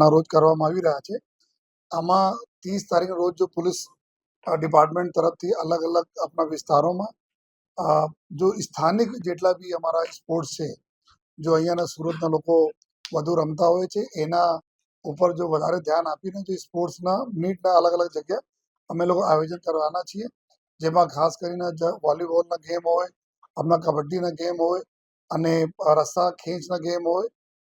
ના રોજ કરવામાં આવી રહ્યા છે. આમાં 30 તારીખના રોજ જો પોલીસ ડિપાર્ટમેન્ટ તરફથી અલગ અલગ આપણા વિસ્તારોમાં જો સ્થાનિક જેટલા બી અમારા સ્પોર્ટ્સ છે, જો અહીંયાના સુરતના લોકો વધુ રમતા હોય છે, એના ઉપર જો વધારે ધ્યાન આપીને જો સ્પોર્ટ્સના મીટના અલગ અલગ જગ્યા અમે લોકો આયોજન કરવાના છીએ, જેમાં ખાસ કરીને વોલીબોલના ગેમ હોય, આપણા કબડ્ડીના ગેમ હોય અને રસ્સા ખેંચના ગેમ હોય,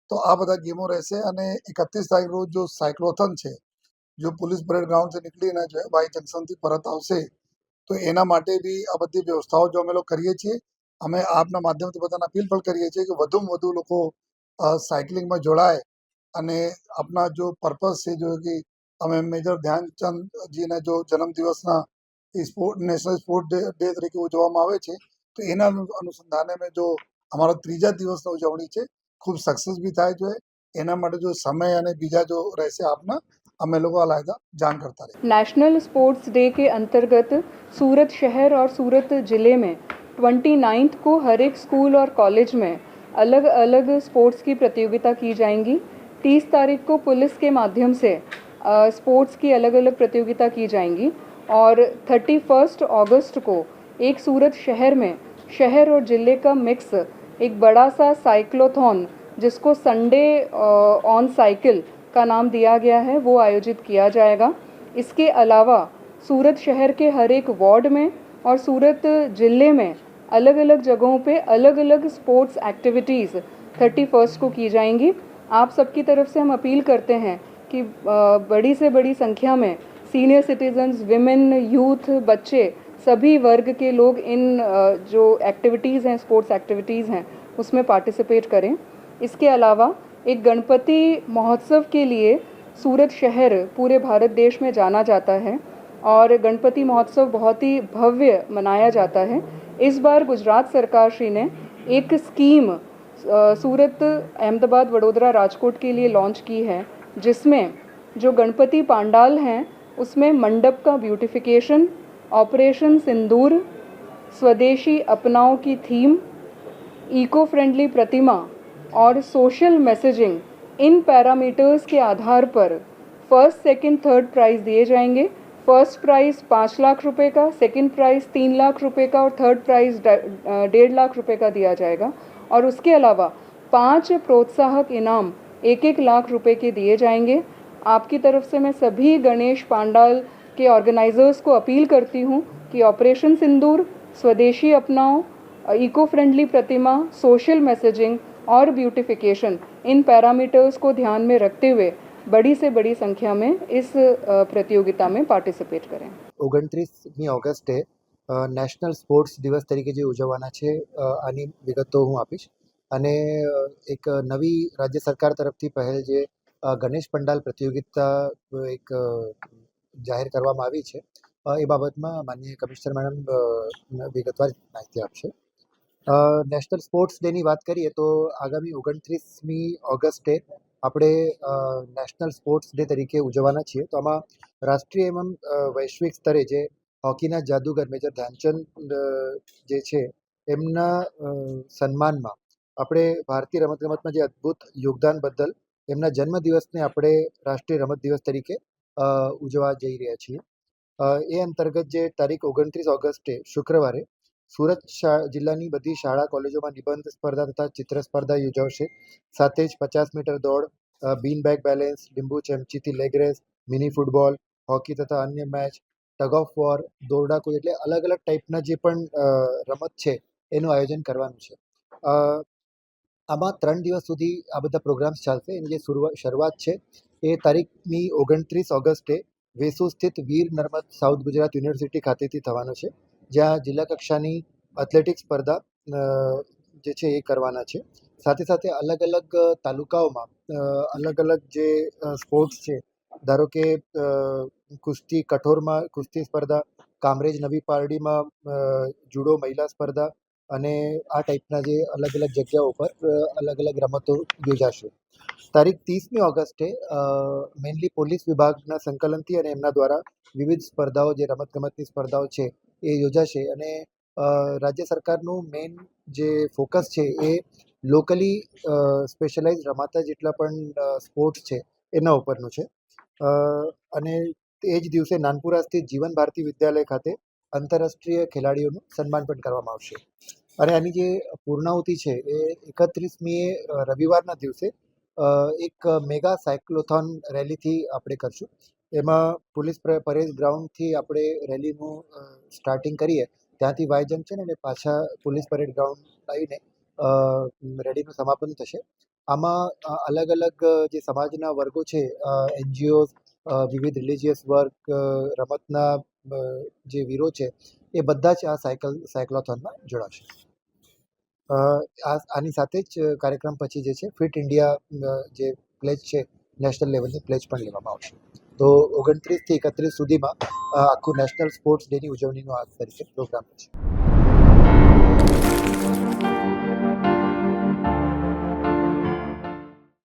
તો આ બધા ગેમો રહેશે. અને 31 તારીખ રોજ જો સાયક્લોથોન છે, જો પોલીસ પરેડ ગ્રાઉન્ડથી નીકળીને જો વાય જંકશનથી પરત આવશે, તો એના માટે બી આ બધી વ્યવસ્થાઓ જો અમે લોકો કરીએ છીએ. અમે આપના માધ્યમથી બધાને અપીલ પણ કરીએ છીએ કે વધુમાં વધુ લોકો સાયકલિંગમાં જોડાય અને આપણા જો પર્પઝ છે, જો કે અમે મેજર ધ્યાનચંદજીને જો જન્મદિવસના નેશનલ સ્પોર્ટ ડે તરીકે ઉજવવામાં આવે છે, તો એના અનુસંધાને મેં જો અમારા 3જા દિવસની ઉજવણી છે, ખૂબ સક્સેસ બી થાય છે. એના માટે जो समय અને બીજા जो રહેશે આપના અમે લોકો અલાયदा જાણ કરતા रहे। नेशनल स्पोर्ट्स डे के अंतर्गत सूरत शहर और सूरत ज़िले में 29 को हर एक स्कूल और कॉलेज में अलग अलग स्पोर्ट्स की प्रतियोगिता की जाएंगी। 30 तारीख को पुलिस के माध्यम से स्पोर्ट्स की अलग अलग प्रतियोगिता की जाएंगी और 31 अगस्त को एक सूरत शहर में शहर और ज़िले का मिक्स एक बड़ा सा साइक्लोथॉन, जिसको संडे ऑन साइकिल का नाम दिया गया है, वो आयोजित किया जाएगा। इसके अलावा सूरत शहर के हर एक वार्ड में और सूरत ज़िले में अलग अलग जगहों पे अलग अलग स्पोर्ट्स एक्टिविटीज़ 31 को की जाएंगी। आप सबकी तरफ से हम अपील करते हैं कि बड़ी से बड़ी संख्या में सीनियर सिटीजन्स, विमेन, यूथ, बच्चे, सभी वर्ग के लोग इन जो एक्टिविटीज़ हैं, स्पोर्ट्स एक्टिविटीज़ हैं, उसमें पार्टिसिपेट करें। इसके अलावा एक गणपति महोत्सव के लिए सूरत शहर पूरे भारत देश में जाना जाता है और गणपति महोत्सव बहुत ही भव्य मनाया जाता है। इस बार गुजरात सरकार श्री ने एक स्कीम सूरत, अहमदाबाद, वडोदरा, राजकोट के लिए लॉन्च की है, जिसमें जो गणपति पांडाल हैं उसमें मंडप का ब्यूटिफिकेशन, ऑपरेशन सिंदूर, स्वदेशी अपनाओ की थीम, इको फ्रेंडली प्रतिमा और सोशल मैसेजिंग, इन पैरामीटर्स के आधार पर फर्स्ट, सेकंड, थर्ड प्राइज़ दिए जाएंगे। फर्स्ट प्राइज़ 5 लाख रुपए का, सेकंड प्राइज़ 3 लाख रुपए का और थर्ड प्राइज़ 1.5 लाख रुपए का दिया जाएगा। और उसके अलावा 5 प्रोत्साहक इनाम 1-1 लाख रुपए के दिए जाएंगे। आपकी तरफ से मैं सभी गणेश पांडाल के ऑर्गेनाइजर्स को अपील करती हूँ कि ऑपरेशन सिंदूर, स्वदेशी अपनाओ, इको फ्रेंडली प्रतिमा, सोशल मैसेजिंग और ब्यूटिफिकेशन, इन पैरामीटर्स को ध्यान में रखते हुए बड़ी से बड़ी संख्या में इस प्रतियोगिता में पार्टिसिपेट करें। 29મી ઓગસ્ટે નેશનલ સ્પોર્ટ્સ દિવસ તરીકે જે ઉજવવાના છે, આની વિગતો હું આપીશ. અને એક નવી રાજ્ય સરકાર તરફથી પહેલ જે ગણેશ પંડાલ પ્રતિયોગિતા એક જાહેર કરવામાં આવી છે, એ બાબતમાં માનનીય કમિશનર મેડમ વિગતવાર માહિતી આપશે. નેશનલ સ્પોર્ટ્સ ડેની વાત કરીએ તો આગામી 29મી ઓગસ્ટે આપણે નેશનલ સ્પોર્ટ્સ ડે તરીકે ઉજવવાના છીએ. તો આમાં રાષ્ટ્રીય એવં વૈશ્વિક સ્તરે જે હોકીના જાદુગર મેજર ધ્યાનચંદ જે છે, એમના સન્માનમાં આપણે ભારતીય રમતગમતમાં જે અદ્ભુત યોગદાન બદલ એમના જન્મદિવસને આપણે રાષ્ટ્રીય રમત દિવસ તરીકે ઉજવવા જઈ રહ્યા છીએ. એ અંતર્ગત જે તારીખ 29 ઓગસ્ટે શુક્રવારે સુરત જિલ્લાની બધી શાળા કોલેજોમાં નિબંધ સ્પર્ધા તથા ચિત્ર સ્પર્ધા યોજાશે. સાથે જ 50 મીટર દોડ, બીન બેગ બેલેન્સ, લીંબુ ચમચીથી leg race, mini football, hockey તથા અન્ય મેચ, ટગ ઓફ વોર, દોરડા કૂદ, એટલે અલગ અલગ ટાઈપના જે પણ રમત છે એનું આયોજન કરવાનું છે. આમાં 3 દિવસ સુધી આ બધા પ્રોગ્રામ્સ ચાલશે. એની જે શરૂઆત છે એ તારીખની 29 ઓગસ્ટે વેસુ સ્થિત વીર નર્મદ સાઉથ ગુજરાત યુનિવર્સિટી ખાતેથી થવાનો છે, જ્યાં જિલ્લા કક્ષાની એથ્લેટિક્સ સ્પર્ધા જે છે એ કરવાના છે. સાથે સાથે અલગ અલગ તાલુકાઓમાં અલગ અલગ જે સ્પોર્ટ્સ છે, ધારો કે કુસ્તી કઠોરમાં કુસ્તી સ્પર્ધા, કામરેજ નવી પારડીમાં જુડો મહિલા સ્પર્ધા અને આ ટાઈપના જે અલગ અલગ જગ્યાઓ પર અલગ અલગ રમતો યોજાશે. તારીખ 30મી ઓગસ્ટે મેઇનલી પોલીસ વિભાગના સંકલનથી અને એમના દ્વારા વિવિધ સ્પર્ધાઓ, જે રમતગમતની સ્પર્ધાઓ છે એ યોજાશે. અને રાજ્ય સરકારનું મેઇન જે ફોકસ છે એ લોકલી સ્પેશિયલાઇઝ રમાતા જેટલા પણ સ્પોર્ટ્સ છે એના ઉપરનું છે. અને એ જ દિવસે નાનપુરા સ્થિત જીવન ભારતી વિદ્યાલય ખાતે આંતરરાષ્ટ્રીય ખેલાડીઓનું સન્માન પણ કરવામાં આવશે. અને આની જે પૂર્ણાહુતિ છે એ 31મીએ રવિવારના દિવસે એક મેગા સાયક્લોથોન રેલીથી આપણે કરશું. એમાં પોલીસ પરેડ ગ્રાઉન્ડથી આપણે રેલીનું સ્ટાર્ટિંગ કરીએ, ત્યાંથી વાય જંકશન અને પાછા પોલીસ પરેડ ગ્રાઉન્ડ આવીને રેલીનું સમાપન થશે. આમાં અલગ અલગ જે સમાજના વર્ગો છે, એનજીઓ, વિવિધ રિલિજિયસ વર્ક, રમતના જે વીરો છે એ બધા જ આ સાયક્લોથોનમાં જોડાશે. આની સાથે જ કાર્યક્રમ પછી જે છે ફિટ ઇન્ડિયા જે પ્લેજ છે નેશનલ લેવલની પ્લેજ પણ લેવામાં આવશે. તો 29થી 31 સુધીમાં આખું નેશનલ સ્પોર્ટ્સ ડેની ઉજવણીનો આ તરીકે પ્રોગ્રામ છે.